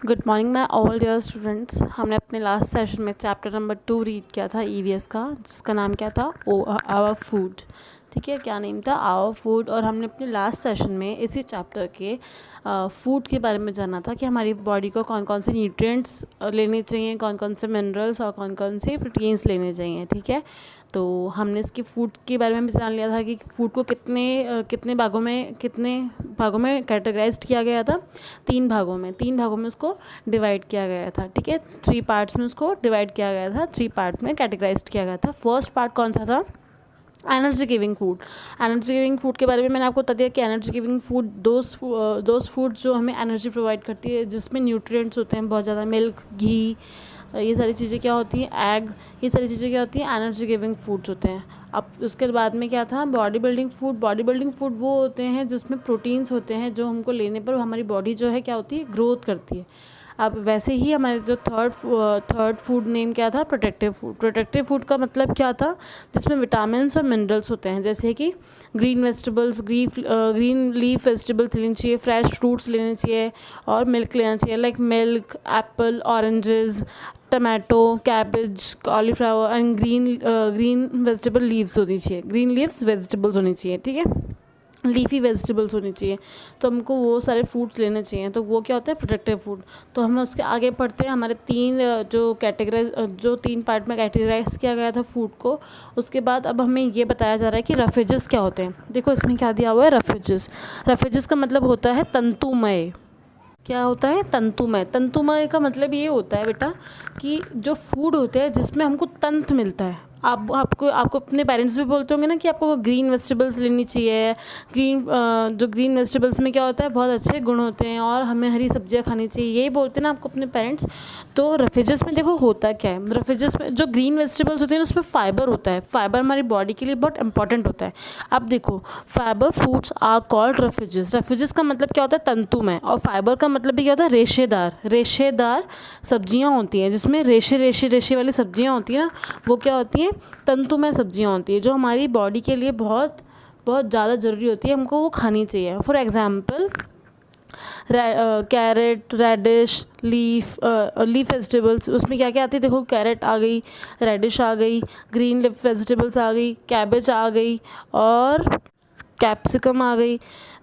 Good morning my all dear students. हमने अपने last session में चैप्टर नंबर 2 रीड किया था ईवीएस का, जिसका नाम क्या था, आवर फूड। ठीक है, क्या नेम था, आवर फूड। और हमने अपने लास्ट सेशन में इसी चैप्टर के फूड के बारे में जाना था कि हमारी बॉडी को कौन कौन से न्यूट्रिएंट्स लेने चाहिए, कौन कौन से मिनरल्स और कौन कौन से प्रोटीन्स लेने चाहिए। ठीक है, तो हमने इसके फूड के बारे में भी जान लिया था कि फूड को कितने भागों में कैटेगराइज्ड किया गया था। तीन भागों में उसको डिवाइड किया गया था। ठीक है, 3 पार्ट्स में उसको डिवाइड किया गया था, 3 पार्ट में कैटेगराइज्ड किया गया था। फर्स्ट पार्ट कौन सा था, energy giving food. Energy giving food के बारे में मैंने आपको बता दिया कि energy giving food those food जो हमें एनर्जी प्रोवाइड करती है, जिसमें न्यूट्रिएंट्स होते हैं बहुत ज़्यादा, मिल्क, घी, ये सारी चीज़ें क्या होती हैं, एग, ये सारी चीज़ें क्या होती हैं, एनर्जी गिविंग फूड्स होते हैं। अब उसके बाद में क्या था, body building food. Body building food वो होते हैं जिसमें प्रोटीन्स होते हैं, जो हमको लेने पर हमारी बॉडी जो है क्या होती है, ग्रोथ करती है। अब वैसे ही हमारे जो थर्ड फूड नेम क्या था, प्रोटेक्टिव फूड। प्रोटेक्टिव फूड का मतलब क्या था, जिसमें विटामिन्स और मिनरल्स होते हैं, जैसे कि green vegetables, green leaf vegetables लेनी चाहिए, फ्रेश फ्रूट्स लेने चाहिए और मिल्क लेना चाहिए, like milk, Apple, oranges, tomato, cabbage, cauliflower and green vegetable leaves होनी चाहिए, ग्रीन लीव्स वेजिटेबल्स होनी चाहिए। ठीक है, लीफी वेजिटेबल्स होनी चाहिए। तो हमको वो सारे फूड्स लेने चाहिए, तो वो क्या होता है, प्रोटेक्टिव फूड। तो हम उसके आगे पढ़ते हैं, हमारे जो तीन पार्ट में कैटेगराइज किया गया था फूड को। उसके बाद अब हमें ये बताया जा रहा है कि रेफेजेस क्या होते हैं। देखो इसमें क्या दिया हुआ है, रेफेजेस। रेफेजेस का मतलब होता है तंतुमय। क्या होता है, तंतुमय। तंतुमय का मतलब ये होता है बेटा कि जो फूड होते हैं जिसमें हमको तंतु मिलता है। आपको अपने पेरेंट्स भी बोलते होंगे ना कि आपको ग्रीन वेजिटेबल्स लेनी चाहिए। जो ग्रीन वेजिटेबल्स में क्या होता है, बहुत अच्छे गुण होते हैं और हमें हरी सब्जियां खानी चाहिए, यही बोलते हैं ना आपको अपने पेरेंट्स। तो रेफेजेस में देखो होता क्या है, रेफेजेस में जो ग्रीन वेजिटेबल्स होती हैं उसमें फाइबर होता है। फाइबर हमारी बॉडी के लिए बहुत इंपॉर्टेंट होता है। अब देखो, फाइबर फूड्स आर कॉल्ड रेफेजेस। रेफेजेस का मतलब क्या होता है, तंतुमय, और फाइबर का मतलब भी क्या होता है, रेशेदार सब्जियां होती हैं, जिसमें रेशे वाली सब्जियां होती हैं ना, वो क्या होती हैं, तंतुमय सब्जियां होती है, जो हमारी बॉडी के लिए बहुत बहुत ज़्यादा ज़रूरी होती है, हमको वो खानी चाहिए। For example carrot, radish, leaf vegetables, उसमें क्या क्या आती है, देखो कैरेट आ गई, रेडिश आ गई, ग्रीन लीफ वेजिटेबल्स आ गई, कैबेज आ गई और कैप्सिकम आ गई।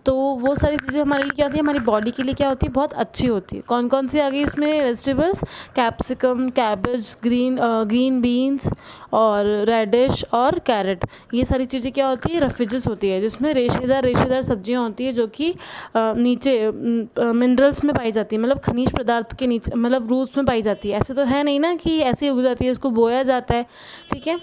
तो वो सारी चीज़ें हमारे लिए क्या होती है, हमारी बॉडी के लिए क्या होती है, बहुत अच्छी होती है। कौन कौन सी आ गई इसमें vegetables, capsicum, cabbage, green beans और रेडिश और कैरेट। ये सारी चीज़ें क्या होती है, रेफेजेस होती है, जिसमें रेशेदार सब्जियां होती है, जो कि नीचे मिनरल्स में पाई जाती है, मतलब खनिज पदार्थ के नीचे, मतलब रूट्स में पाई जाती है। ऐसे तो है नहीं ना कि ऐसे ही उग जाती है, उसको बोया जाता है। ठीक है,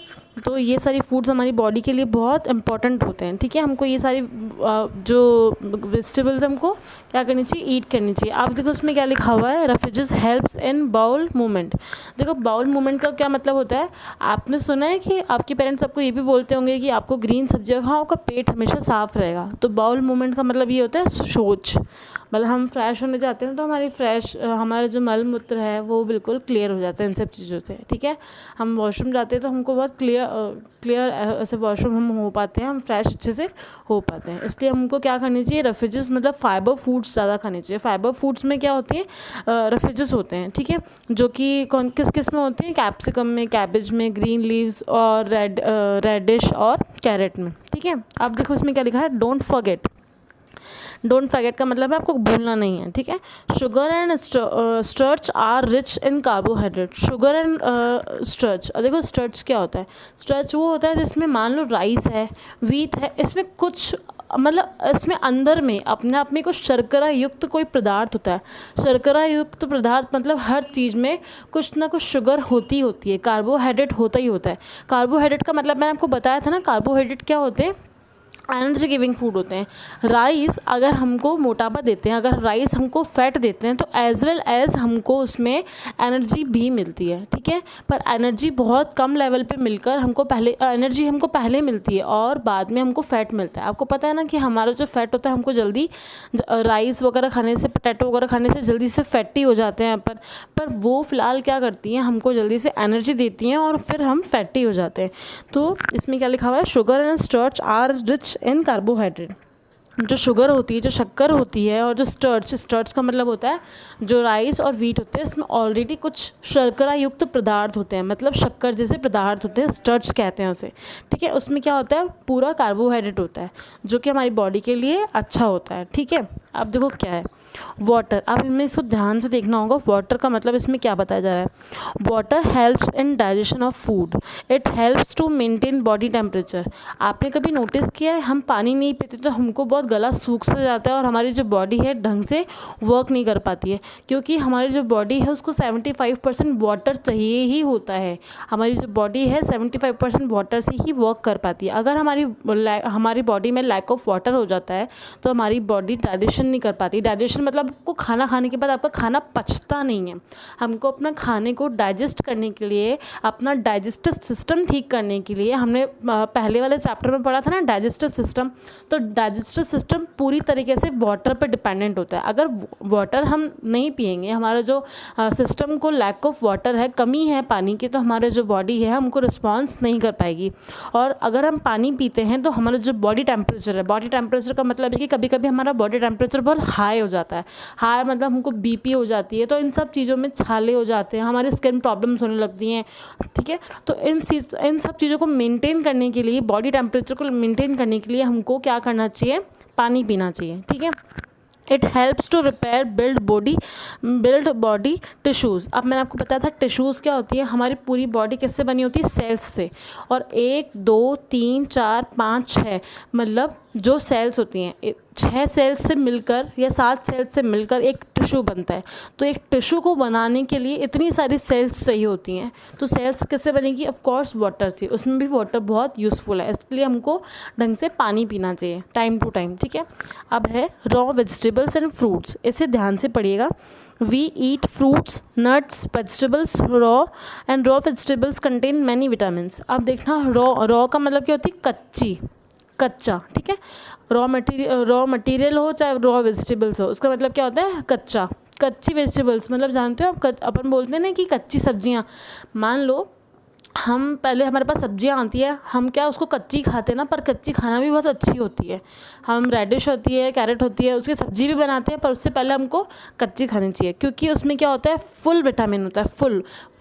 तो ये सारी फूड्स हमारी बॉडी के लिए बहुत इंपॉर्टेंट होते हैं। ठीक है, हमको ये सारी जो वेजिटेबल्स हमको क्या करनी चाहिए, ईट करनी चाहिए। आप देखो उसमें क्या लिखा हुआ है, रेफेजेस हेल्प्स इन बाउल मूवमेंट। देखो बाउल मूवमेंट का क्या मतलब होता है, आपने सुना है कि आपके पेरेंट्स आपको ये भी बोलते होंगे कि आपको ग्रीन सब्जियां खाओ, आपका पेट हमेशा साफ रहेगा। तो बाउल मूवमेंट का मतलब ये होता है शौच, मतलब हम फ्रेश होने जाते हैं तो हमारा जो मल मूत्र है वो बिल्कुल क्लियर हो जाता है इन सब चीज़ों से। ठीक है, हम वॉशरूम जाते हैं तो हमको बहुत क्लियर ऐसे वॉशरूम हम हो पाते हैं, हम फ्रेश अच्छे से हो पाते हैं। इसलिए हमको क्या करनी चाहिए, रेफेजेस मतलब फाइबर फूड्स ज़्यादा खाने चाहिए। फाइबर फूड्स में क्या होती है, रेफेजेस होते हैं। ठीक है, जो कि किस में होते हैं, कैप्सिकम में, कैबेज में, ग्रीन लीव्स और रेडिश और कैरेट में। ठीक है, अब देखो इसमें क्या लिखा है, डोंट फॉरगेट का मतलब है आपको भूलना नहीं है। ठीक है, sugar and starch are rich in carbohydrate. Sugar and starch, देखो स्टार्च क्या होता है, स्टार्च वो होता है जिसमें मान लो राइस है, व्हीट है, इसमें कुछ मतलब इसमें अंदर में अपने आप में कुछ शर्करा युक्त कोई पदार्थ होता है। शर्करा युक्त पदार्थ मतलब हर चीज़ में कुछ ना कुछ शुगर होती है, कार्बोहाइड्रेट होता ही होता है। कार्बोहाइड्रेट का मतलब मैंने आपको बताया था ना, कार्बोहाइड्रेट क्या होते हैं, एनर्जी गिविंग फूड होते हैं। राइस अगर हमको मोटापा देते हैं, अगर राइस हमको फैट देते हैं, तो एज वेल एज हमको उसमें एनर्जी भी मिलती है। ठीक है, पर एनर्जी बहुत कम लेवल पे मिलकर एनर्जी हमको पहले मिलती है और बाद में हमको फैट मिलता है। आपको पता है ना कि हमारा जो फैट होता है, हमको जल्दी राइस वगैरह खाने से, पोटैटो वगैरह खाने से जल्दी से फैटी हो जाते हैं, पर वो फ़िलहाल क्या करती हैं, हमको जल्दी से एनर्जी देती हैं और फिर हम फैटी हो जाते हैं। तो इसमें क्या लिखा हुआ है, sugar and starch are rich in carbohydrate. जो शुगर होती है, जो शक्कर होती है, और जो स्टर्च का मतलब होता है जो राइस और वीट होते हैं, इसमें ऑलरेडी कुछ शर्करा युक्त पदार्थ होते हैं, मतलब शक्कर जैसे पदार्थ होते हैं, स्टर्च कहते हैं उसे। ठीक है, उसमें क्या होता है, पूरा कार्बोहाइड्रेट होता है जो कि हमारी बॉडी के लिए अच्छा होता है। ठीक है, अब देखो क्या है वाटर। अब हमें इसको ध्यान से देखना होगा, वाटर का मतलब इसमें क्या बताया जा रहा है। Water helps in digestion of food, it helps to maintain body temperature. आपने कभी नोटिस किया है हम पानी नहीं पीते तो हमको बहुत गला सूख सा जाता है और हमारी जो बॉडी है ढंग से वर्क नहीं कर पाती है, क्योंकि हमारी जो बॉडी है उसको 75% वाटर चाहिए ही होता है। हमारी जो बॉडी है 75% वाटर से ही वर्क कर पाती है। अगर हमारी बॉडी में लैक ऑफ वाटर हो जाता है तो हमारी बॉडी डाइजेशन नहीं कर पाती। डाइजेशन मतलब आपको खाना खाने के बाद आपका खाना पचता नहीं है। हमको अपना खाने को डाइजेस्ट करने के लिए, अपना डाइजेस्टिव सिस्टम ठीक करने के लिए, हमने पहले वाले चैप्टर में पढ़ा था ना डाइजेस्टिव सिस्टम, तो डाइजेस्टिव सिस्टम पूरी तरीके से वाटर पर डिपेंडेंट होता है। अगर वाटर हम नहीं पिएंगे, हमारा जो सिस्टम को लैक ऑफ वाटर है, कमी है पानी की, तो हमारे जो बॉडी है हमको रिस्पॉन्स नहीं कर पाएगी। और अगर हम पानी पीते हैं तो हमारा जो बॉडी टेम्परेचर है, बॉडी टेम्परेचर का मतलब है कि कभी कभी हमारा बॉडी टेम्परेचर बहुत हाई हो जाता है। हाई मतलब हमको बीपी हो जाती है, तो इन सब चीज़ों में छाले हो जाते हैं, हमारी स्किन प्रॉब्लम्स होने लगती हैं। ठीक है, तो इन सब चीज़ों को मेंटेन करने के लिए, बॉडी टेम्परेचर को मेंटेन करने के लिए हमको क्या करना चाहिए, पानी पीना चाहिए। ठीक है, it helps to repair build body tissues. अब मैंने आपको बताया था टिश्यूज़ क्या होती है, हमारी पूरी बॉडी किससे बनी होती है, सेल्स से। और 1 2 3 4 5 6 मतलब जो सेल्स होती हैं, 6 सेल्स से मिलकर या 7 सेल्स से मिलकर एक टिश्यू बनता है। तो एक टिश्यू को बनाने के लिए इतनी सारी सेल्स चाहिए होती हैं। तो सेल्स किससे बनेगी, ऑफ कोर्स वाटर से। उसमें भी वाटर बहुत यूज़फुल है, इसलिए हमको ढंग से पानी पीना चाहिए टाइम टू टाइम। ठीक है, अब है रॉ वेजिटेबल्स एंड फ्रूट्स, इसे ध्यान से पढ़िएगा। We eat fruits, nuts, vegetables raw, and raw vegetables contain many vitamins. अब देखना, रॉ का मतलब क्या होती है, कच्चा। ठीक है, रॉ मटेरियल हो चाहे रॉ वेजिटेबल्स हो, उसका मतलब क्या होता है, कच्ची वेजिटेबल्स। मतलब जानते हो आप, अपन बोलते हैं ना कि कच्ची सब्जियां। मान लो हम पहले हमारे पास सब्जियां आती है, हम क्या उसको कच्ची खाते हैं ना, पर कच्ची खाना भी बहुत अच्छी होती है। हम रेडिश होती है, कैरेट होती है, उसकी सब्जी भी बनाते हैं, पर उससे पहले हमको कच्ची खानी चाहिए, क्योंकि उसमें क्या होता है, फुल विटामिन होता है,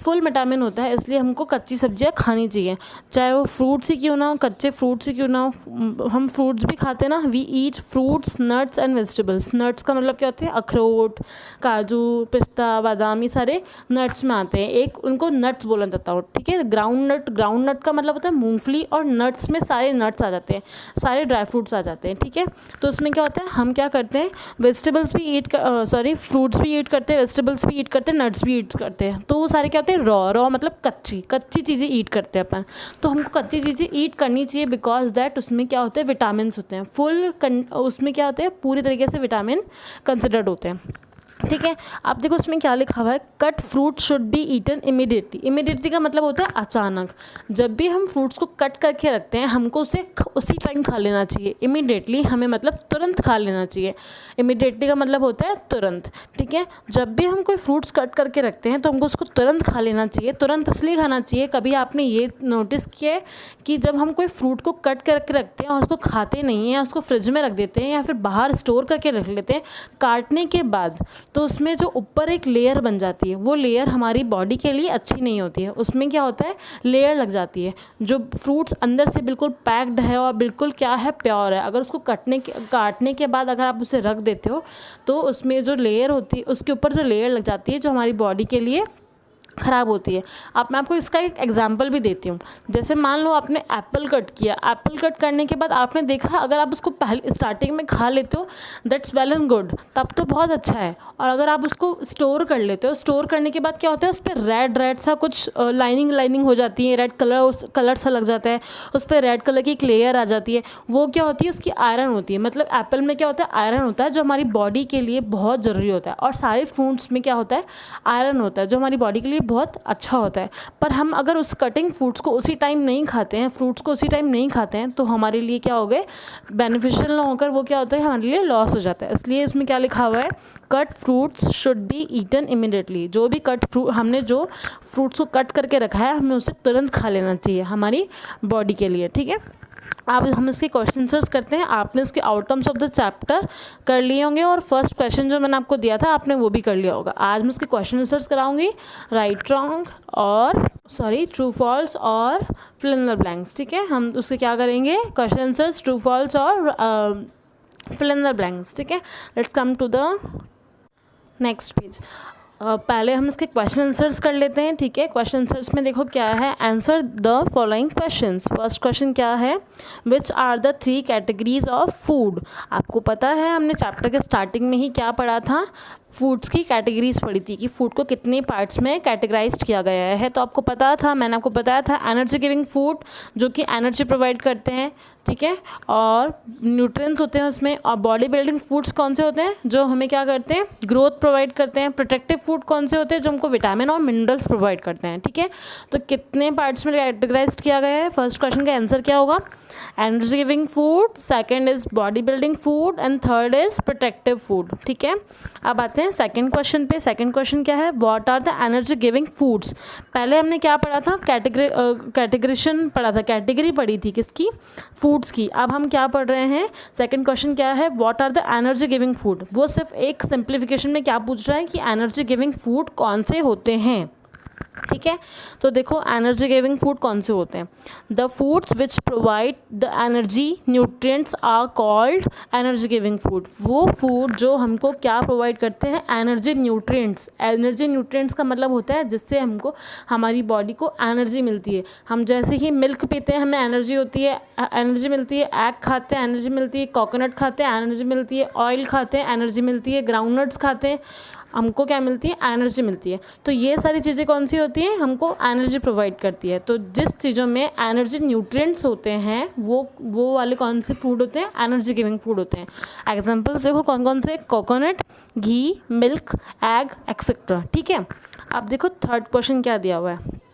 फुल विटामिन होता है। इसलिए हमको कच्ची सब्जियां खानी चाहिए, चाहे वो फ्रूट्स ही क्यों ना हो, कच्चे फ्रूट्स ही क्यों ना हो। हम फ्रूट्स भी खाते हैं ना। We eat fruits, nuts and vegetables. Nuts का मतलब क्या होते हैं, अखरोट, काजू, पिस्ता, बादाम, ये सारे नट्स में आते हैं। एक उनको नट्स बोला जाता है। ठीक है, ग्राउंड नट का मतलब होता है मूंगफली, और नट्स में सारे नट्स आ जाते हैं, सारे ड्राई फ्रूट्स आ जाते हैं। ठीक है, तो उसमें क्या होता है, हम क्या करते हैं, वेजिटेबल्स भी फ्रूट्स भी ईट करते हैं, वेजिटेबल्स भी ईट करते हैं, नट्स भी ईट करते हैं। तो वो सारे क्या होते हैं, रॉ मतलब कच्ची चीज़ें ईट करते हैं अपन। तो हमको कच्ची चीज़ें ईट करनी चाहिए, बिकॉज दैट उसमें क्या होते हैं, विटामिन होते हैं, उसमें क्या होते हैं, पूरी तरीके से विटामिन कंसिडर्ड होते हैं। ठीक है, आप देखो उसमें क्या लिखा हुआ है, cut fruit should be eaten immediately. Immediately का मतलब होता है अचानक। जब भी हम फ्रूट्स को कट करके रखते हैं, हमको उसे उसी टाइम खा लेना चाहिए। इमीडिएटली हमें मतलब तुरंत खा लेना चाहिए। इमीडिएटली का मतलब होता है तुरंत। ठीक है, जब भी हम कोई फ्रूट्स कट करके रखते हैं तो हमको उसको तुरंत खा लेना चाहिए। तुरंत इसलिए खाना चाहिए, कभी आपने ये नोटिस किया है कि जब हम कोई फ्रूट को कट करके रखते हैं और उसको खाते नहीं हैं, उसको फ्रिज में रख देते हैं या फिर बाहर स्टोर करके रख लेते हैं, काटने के बाद तो उसमें जो ऊपर एक लेयर बन जाती है, वो लेयर हमारी बॉडी के लिए अच्छी नहीं होती है। उसमें क्या होता है, लेयर लग जाती है। जो फ्रूट्स अंदर से बिल्कुल पैक्ड है और बिल्कुल क्या है, प्योर है, अगर उसको काटने के बाद अगर आप उसे रख देते हो तो उसमें जो लेयर होती है, उसके ऊपर जो लेयर लग जाती है, जो हमारी बॉडी के लिए ख़राब होती है। मैं आपको इसका एक एग्जांपल भी देती हूँ। जैसे मान लो आपने एप्पल कट किया, एप्पल कट करने के बाद आपने देखा, अगर आप उसको पहले स्टार्टिंग में खा लेते हो, दैट्स वेल एंड गुड, तब तो बहुत अच्छा है। और अगर आप उसको स्टोर कर लेते हो, स्टोर करने के बाद क्या होता है, उस पर रेड सा कुछ लाइनिंग हो जाती है, रेड कलर सा लग जाता है, उस पर रेड कलर की एक लेयर आ जाती है। वो क्या होती है, उसकी आयरन होती है। मतलब एप्पल में क्या होता है, आयरन होता है, जो हमारी बॉडी के लिए बहुत ज़रूरी होता है। और सारे फ्रूट्स में क्या होता है, आयरन होता है, जो हमारी बॉडी के लिए बहुत अच्छा होता है। पर हम अगर उस कटिंग फ्रूट्स को उसी टाइम नहीं खाते हैं, तो हमारे लिए क्या हो गए, बेनिफिशियल ना होकर वो क्या होता है, हमारे लिए लॉस हो जाता है। इसलिए इसमें क्या लिखा हुआ है, cut fruits should be eaten immediately. जो भी हमने जो फ्रूट्स को कट करके रखा है, हमें उसे तुरंत खा लेना चाहिए हमारी बॉडी के लिए। ठीक है, अब हम इसके क्वेश्चन आंसर्स करते हैं। आपने इसके आउटकम्स ऑफ द चैप्टर कर लिए होंगे और फर्स्ट क्वेश्चन जो मैंने आपको दिया था आपने वो भी कर लिया होगा। आज मैं इसके क्वेश्चन आंसर्स कराऊंगी, राइट रॉन्ग और ट्रू फॉल्स और फिल इन द ब्लैंक्स। ठीक है, हम उसके क्या करेंगे, क्वेश्चन आंसर्स, ट्रू फॉल्स और फिल इन द ब्लैंक्स। ठीक है, let's come to the next page. पहले हम इसके क्वेश्चन आंसर्स कर लेते हैं। ठीक है, क्वेश्चन आंसर्स में देखो क्या है, answer the following questions. First question क्या है, which are the 3 categories of food. आपको पता है हमने चैप्टर के स्टार्टिंग में ही क्या पढ़ा था, फूड्स की कैटेगरीज पढ़ी थी कि फूड को कितने पार्ट्स में कैटेगराइज्ड किया गया है। तो आपको पता था, मैंने आपको बताया था एनर्जी गिविंग फूड जो कि एनर्जी प्रोवाइड करते हैं। ठीक है, और न्यूट्रिएंट्स होते हैं उसमें। और बॉडी बिल्डिंग फूड्स कौन से होते हैं, जो हमें क्या करते हैं, ग्रोथ प्रोवाइड करते हैं। प्रोटेक्टिव फूड कौन से होते हैं, जो हमको विटामिन और मिनरल्स प्रोवाइड करते हैं। ठीक है, तो कितने पार्ट्स में कैटेगराइज्ड किया गया है, फर्स्ट क्वेश्चन का आंसर क्या होगा, energy giving food, second is body building food and third is protective food. ठीक है, अब आते हैं सेकंड क्वेश्चन पे। सेकंड क्वेश्चन क्या है, what are the energy giving foods. पहले हमने क्या पढ़ा था, कैटेगरीशन पढ़ा था, कैटेगरी पढ़ी थी किसकी, फूड्स की। अब हम क्या पढ़ रहे हैं, सेकंड क्वेश्चन क्या है, what are the energy giving food. वो सिर्फ एक सिंप्लीफिकेशन में क्या पूछ रहा है कि एनर्जी गिविंग फूड कौन से होते हैं। ठीक है, तो देखो एनर्जी गिविंग फूड कौन से होते हैं, the foods which provide the energy nutrients are called energy giving food. वो फूड जो हमको क्या प्रोवाइड करते हैं, एनर्जी न्यूट्रिएंट्स। एनर्जी न्यूट्रिएंट्स का मतलब होता है जिससे हमको हमारी बॉडी को एनर्जी मिलती है। हम जैसे ही मिल्क पीते हैं हमें एनर्जी होती है, एनर्जी मिलती है, एग खाते हैं एनर्जी मिलती है, कोकोनट खाते हैं एनर्जी मिलती है, ऑयल खाते हैं एनर्जी मिलती है, ग्राउंडनट्स खाते हैं हमको क्या मिलती है, एनर्जी मिलती है। तो ये सारी चीज़ें कौन सी होती हैं, हमको एनर्जी प्रोवाइड करती है। तो जिस चीज़ों में एनर्जी न्यूट्रिएंट्स होते हैं वो वाले कौन से फूड होते हैं, एनर्जी गिविंग फूड होते हैं। एग्जांपल्स देखो कौन कौन से, कोकोनट, घी, मिल्क, एग एक्सेट्रा। ठीक है, अब देखो थर्ड क्वेश्चन क्या दिया हुआ है,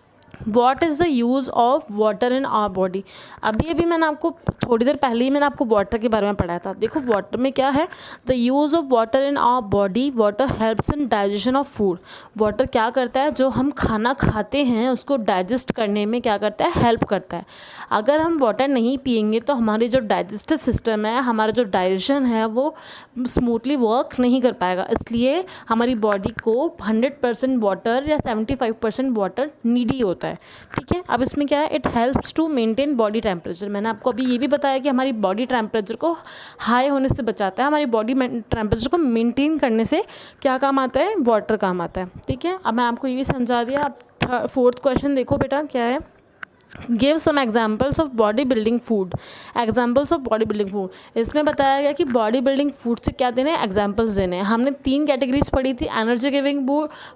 what is the use of water in our body. अभी मैंने आपको थोड़ी देर पहले ही मैंने आपको वाटर के बारे में पढ़ाया था। देखो वाटर में क्या है, the use of water in our body, water helps in digestion of food. Water क्या करता है, जो हम खाना खाते हैं उसको डाइजेस्ट करने में क्या करता है, हेल्प करता है। अगर हम वाटर नहीं पियेंगे तो हमारी जो डाइजेस्टिव सिस्टम है, हमारा जो डाइजेशन है वो स्मूथली वर्क नहीं कर पाएगा। इसलिए हमारी बॉडी को 100% वाटर या 75% वाटर नीडी होता है। ठीक है, अब इसमें क्या है, it helps to maintain body temperature. मैंने आपको अभी ये भी बताया कि हमारी बॉडी टेम्परेचर को हाई होने से बचाता है। हमारी बॉडी टेम्परेचर को मेंटेन करने से क्या काम आता है, वाटर काम आता है। ठीक है, अब मैं आपको ये भी समझा दिया। अब फोर्थ क्वेश्चन देखो बेटा क्या है, give some examples of body building food. Examples of body building food, इसमें बताया गया कि बॉडी बिल्डिंग फूड से क्या देने हैं, एग्जाम्पल्स देने हैं। हमने 3 कैटेगरीज पढ़ी थी, energy giving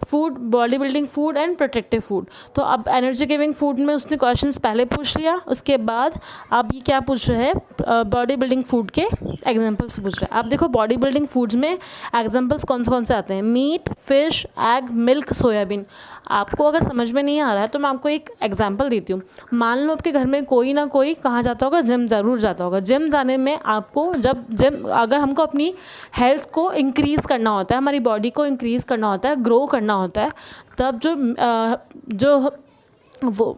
food, body building food and protective food. तो अब एनर्जी गिविंग फूड में उसने क्वेश्चंस पहले पूछ लिया, उसके बाद अब ये क्या पूछ रहे हैं, बॉडी बिल्डिंग फूड के एग्जाम्पल्स पूछ रहे हैं। अब देखो बॉडी बिल्डिंग फूड्स में एग्जाम्पल्स कौन से आते हैं, meat, fish, egg, milk, soybean. आपको अगर समझ में नहीं आ रहा है तो मैं आपको एक एग्जाम्पल देती हूँ। मान लो आपके घर में कोई ना कोई कहाँ जाता होगा, जिम ज़रूर जाता होगा। जिम जाने में आपको अगर हमको अपनी हेल्थ को इंक्रीज़ करना होता है, हमारी बॉडी को इंक्रीज़ करना होता है, ग्रो करना होता है, तब वो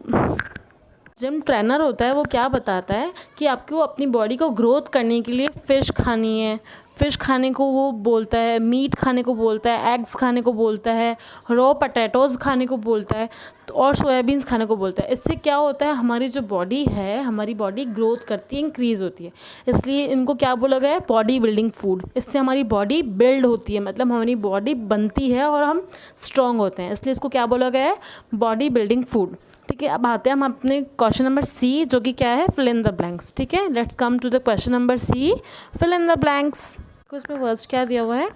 जिम ट्रेनर होता है वो क्या बताता है कि आपको अपनी बॉडी को ग्रोथ करने के लिए फ़िश खानी है, फ़िश खाने को वो बोलता है, मीट खाने को बोलता है, एग्स खाने को बोलता है, रॉ पोटैटोज़ खाने को बोलता है और सोयाबीन्स खाने को बोलता है। इससे क्या होता है, हमारी जो बॉडी है, हमारी बॉडी ग्रोथ करती है, इंक्रीज़ होती है। इसलिए इनको क्या बोला गया है, बॉडी बिल्डिंग फूड। इससे हमारी बॉडी बिल्ड होती है, मतलब हमारी बॉडी बनती है और हम स्ट्रॉन्ग होते हैं, इसलिए इसको क्या बोला गया है, बॉडी बिल्डिंग फूड। ठीक है, अब आते हैं हम अपने क्वेश्चन नंबर सी, जो कि क्या है, फिल इन द ब्लैंक्स। ठीक है, let's come to the question number C, fill in the blanks. उसमें फर्स्ट क्या दिया हुआ है,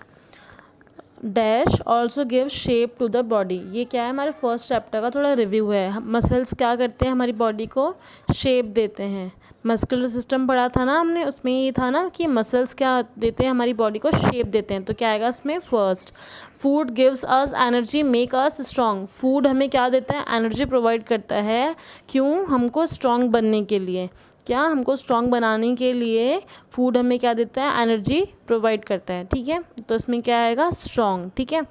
dash also give shape to the body. ये क्या है, हमारे फर्स्ट चैप्टर का थोड़ा रिव्यू है। मसल्स क्या करते हैं, हमारी बॉडी को शेप देते हैं। मस्कुलर सिस्टम पढ़ा था ना हमने, उसमें ये था ना कि मसल्स क्या देते हैं, हमारी बॉडी को शेप देते हैं। तो क्या आएगा इसमें, first food gives us energy make us strong. Food हमें क्या देता है, एनर्जी प्रोवाइड करता है, क्यों, हमको स्ट्रॉन्ग बनने के लिए। क्या हमको स्ट्रॉन्ग बनाने के लिए फूड हमें क्या देता है, एनर्जी प्रोवाइड करता है, ठीक है। तो इसमें क्या आएगा, स्ट्रॉन्ग, ठीक है।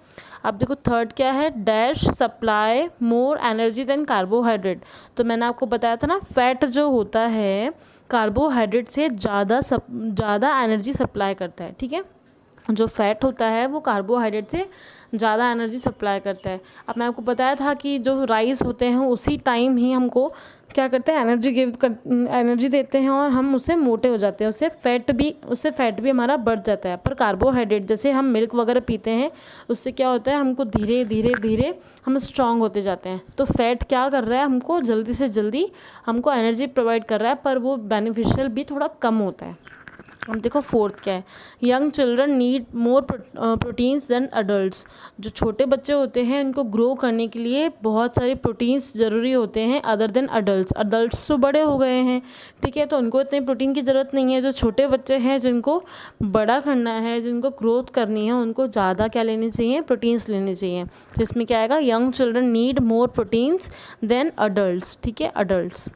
अब देखो थर्ड क्या है, dash supply more energy than carbohydrate. तो मैंने आपको बताया था ना, फैट जो होता है कार्बोहाइड्रेट से ज़्यादा एनर्जी सप्लाई करता है, ठीक है। जो फैट होता है वो कार्बोहाइड्रेट से ज़्यादा एनर्जी सप्लाई करता है। अब मैं आपको बताया था कि जो राइस होते हैं उसी टाइम ही हमको क्या करते हैं, एनर्जी देते हैं और हम उससे मोटे हो जाते हैं, उससे फैट भी हमारा बढ़ जाता है। पर कार्बोहाइड्रेट जैसे हम मिल्क वगैरह पीते हैं उससे क्या होता है, हमको धीरे धीरे धीरे हम स्ट्रांग होते जाते हैं। तो फैट क्या कर रहा है, हमको जल्दी से जल्दी हमको एनर्जी प्रोवाइड कर रहा है, पर वो बेनिफिशियल भी थोड़ा कम होता है। अब देखो फोर्थ क्या है, young children need more proteins than adults. जो छोटे बच्चे होते हैं उनको ग्रो करने के लिए बहुत सारे प्रोटीन्स ज़रूरी होते हैं अदर देन अडल्ट्स तो बड़े हो गए हैं, ठीक है, तो उनको इतने प्रोटीन की ज़रूरत नहीं है। जो छोटे बच्चे हैं जिनको बड़ा करना है, जिनको ग्रोथ करनी है, उनको ज़्यादा क्या लेनी चाहिए, प्रोटीन्स लेने चाहिए। तो इसमें क्या आएगा, young children need more proteins than adults, ठीक है, adults.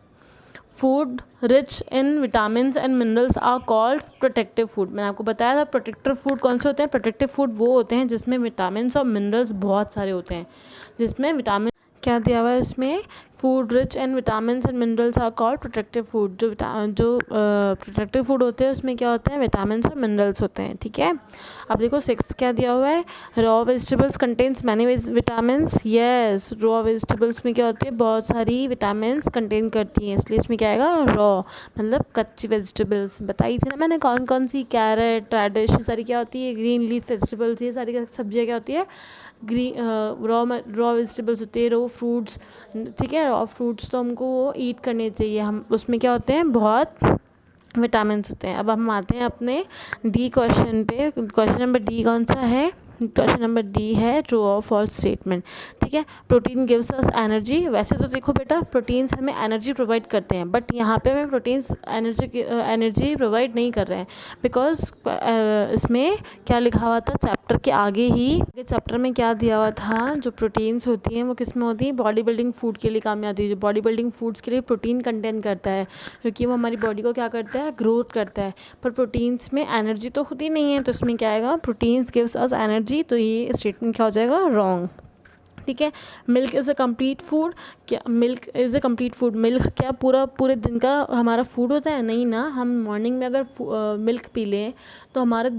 Food rich in vitamins and minerals are called protective food. मैंने आपको बताया था प्रोटेक्टिव फूड कौन से होते हैं। प्रोटेक्टिव फूड वो होते हैं जिसमें विटामिन्स और मिनरल्स बहुत सारे होते हैं, जिसमें विटामिन क्या दिया हुआ है इसमें, food rich and vitamins and minerals are called protective food. जो प्रोटेक्टिव फूड होते हैं उसमें क्या होते हैं, विटामिन्स और मिनरल्स होते हैं, ठीक है। अब देखो सिक्स क्या दिया हुआ है, raw vegetables contains many vitamins. Yes, raw vegetables में क्या होती है, बहुत सारी विटामिन्स कंटेन करती हैं, इसलिए इसमें क्या आएगा, रॉ, मतलब कच्ची वेजिटेबल्स। बताई थी ना मैंने कौन कौन सी, कैरेट, रेडिश, ये सारी क्या होती है, ग्रीन लीफ वेजिटेबल्स, ये सारी सब्जियाँ क्या होती है, रॉ वेजिटेबल्स होती है, रॉ फ्रूट्स, ठीक है। रॉ फ्रूट्स तो हमको वो ईट करने चाहिए, हम उसमें क्या होते हैं, बहुत विटामिन्स होते हैं। अब हम आते हैं अपने डी क्वेश्चन पे। क्वेश्चन नंबर डी कौन सा है, क्वेश्चन नंबर डी है ट्रू और फॉल्स स्टेटमेंट, ठीक है। Protein gives us energy. वैसे तो देखो बेटा, प्रोटीन्स हमें एनर्जी प्रोवाइड करते हैं, बट यहाँ पे हमें प्रोटीन्स एनर्जी प्रोवाइड नहीं कर रहे हैं, बिकॉज इसमें क्या लिखा हुआ था चैप्टर के आगे ही, चैप्टर में क्या दिया हुआ था, जो प्रोटीन्स होती हैं वो किस में होती है, बॉडी बिल्डिंग फूड के लिए काम में आती है। जो बॉडी बिल्डिंग फूड्स के लिए प्रोटीन कंटेन करता है, क्योंकि वो हमारी बॉडी को क्या करता है, ग्रोथ करता है। पर प्रोटीन्स में एनर्जी तो होती नहीं है, तो इसमें क्या आएगा, प्रोटीन्स गिव्स अस एनर्जी। तो ये स्टेटमेंट क्या हो जाएगा, रॉन्ग, ठीक है। Milk is a complete food. क्या milk is a complete food, milk क्या पूरे दिन का हमारा फूड होता है, नहीं ना। हम मॉर्निंग में अगर मिल्क पी लें तो हमारा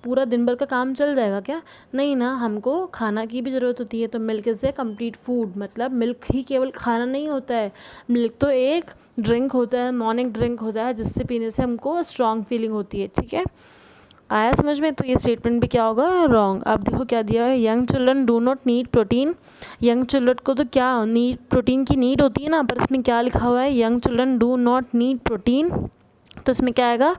पूरा दिन भर का काम चल जाएगा क्या, नहीं ना, हमको खाना की भी ज़रूरत होती है। तो milk is a complete food, मतलब मिल्क ही केवल खाना नहीं होता है, मिल्क तो एक ड्रिंक होता है, मॉर्निंग ड्रिंक होता है, जिससे पीने से हमको स्ट्रॉन्ग फीलिंग होती है, ठीक है। आया समझ में, तो ये स्टेटमेंट भी क्या होगा, रॉन्ग। अब देखो क्या दिया है, young children do not need protein. Young children को तो क्या प्रोटीन की नीड होती है ना, पर इसमें क्या लिखा हुआ है, young children do not need protein. तो इसमें क्या आएगा,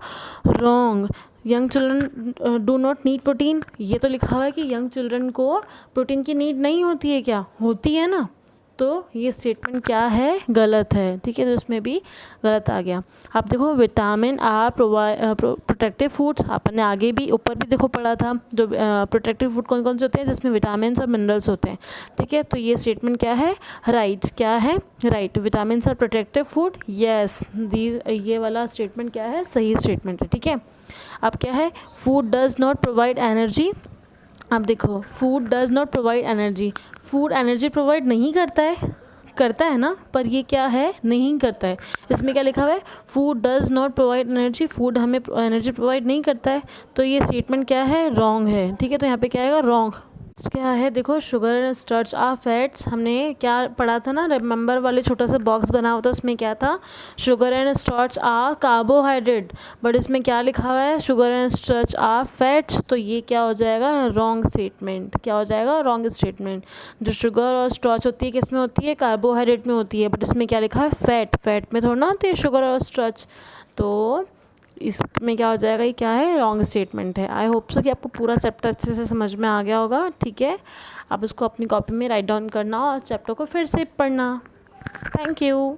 wrong. Young children do not need protein, ये तो लिखा हुआ है कि यंग चिल्ड्रन को प्रोटीन की नीड नहीं होती है, क्या होती है ना। तो ये स्टेटमेंट क्या है, गलत है, ठीक है। तो इसमें भी गलत आ गया। अब देखो विटामिन आर प्रोटेक्टिव फूड्स, आपने आगे भी ऊपर भी देखो पढ़ा था, जो प्रोटेक्टिव फूड कौन कौन से होते हैं, जिसमें विटामिन और मिनरल्स होते हैं, ठीक है। तो ये स्टेटमेंट क्या है, राइट, क्या है, right, vitamin are protective food, yes, ये वाला स्टेटमेंट क्या है, सही स्टेटमेंट है, ठीक है। अब क्या है, food does not provide energy. अब देखो, food does not provide energy, food energy provide नहीं करता है ना, पर ये क्या है, नहीं करता है। इसमें क्या लिखा हुआ है, food does not provide energy, food हमें एनर्जी प्रोवाइड नहीं करता है। तो ये स्टेटमेंट क्या है, रॉन्ग है, ठीक है। तो यहाँ पे क्या आएगा, रॉन्ग। क्या है, देखो sugar and starch are fats. हमने क्या पढ़ा था ना, रिमेंबर वाले छोटा सा बॉक्स बना हुआ था, उसमें क्या था, sugar and starch are carbohydrate, but इसमें क्या लिखा हुआ है, sugar and starch are fats. तो ये क्या हो जाएगा, रॉन्ग स्टेटमेंट, क्या हो जाएगा, रॉन्ग स्टेटमेंट। जो शुगर और स्टार्च होती है किस में होती है, कार्बोहाइड्रेट में होती है, बट इसमें क्या लिखा है, फैट में थोड़ा ना होती है शुगर और स्टार्च। तो इसमें क्या हो जाएगा, ये क्या है, रॉन्ग स्टेटमेंट है। आई होप सो कि आपको पूरा चैप्टर अच्छे से समझ में आ गया होगा, ठीक है। आप इसको अपनी कॉपी में राइट डाउन करना और चैप्टर को फिर से पढ़ना। Thank you.